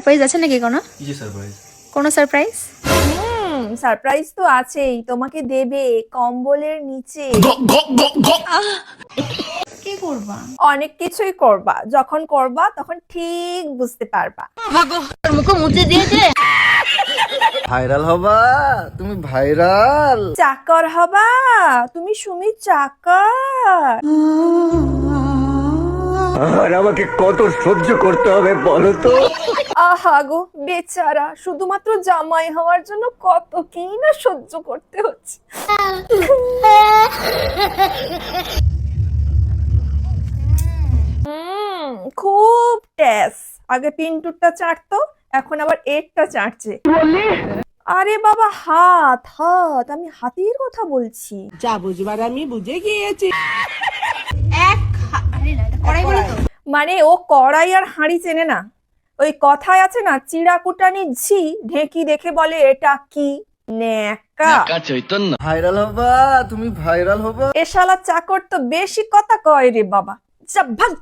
Surprise আছে নাকি কোনো? কি যে সারপ্রাইজ? কোনো সারপ্রাইজ? সারপ্রাইজ তো আছেই, তোমাকে দেবে কম্বলের নিচে। কি করবা? অনেক কিছুই করবা, যখন করবা তখন ঠিক বুঝতে পারবা। ভাইরাল হবা তুমি, ভাইরাল। চাকর হবা তুমি, সুমি চাকর। আর আমাকে কত সহ্য করতে হবে বলো তো? আহা গো বেচারা, শুধুমাত্র জামাই হওয়ার জন্য কত কি না সহ্য করতে হচ্ছে। খুব ট্যাস। আগে পিন্টুরটা চাটতো, এখন আবার এরটা চাটছে। আরে বাবা, হাত হাত, আমি হাতির কথা বলছি। যা বুঝবার আমি বুঝে গিয়েছি। মানে ও কড়াই আর হাঁড়ি চেনে না। ওই কথায় আছে না, চিড়াকুটানি ঝি ঢেকি দেখে বলে এটা কি, ন্যাকা। ভাইরাল হবা তুমি, ভাইরাল হবা। এ শালা চাকর তো বেশি কথা কয় রে বাবা। যা ভাগ।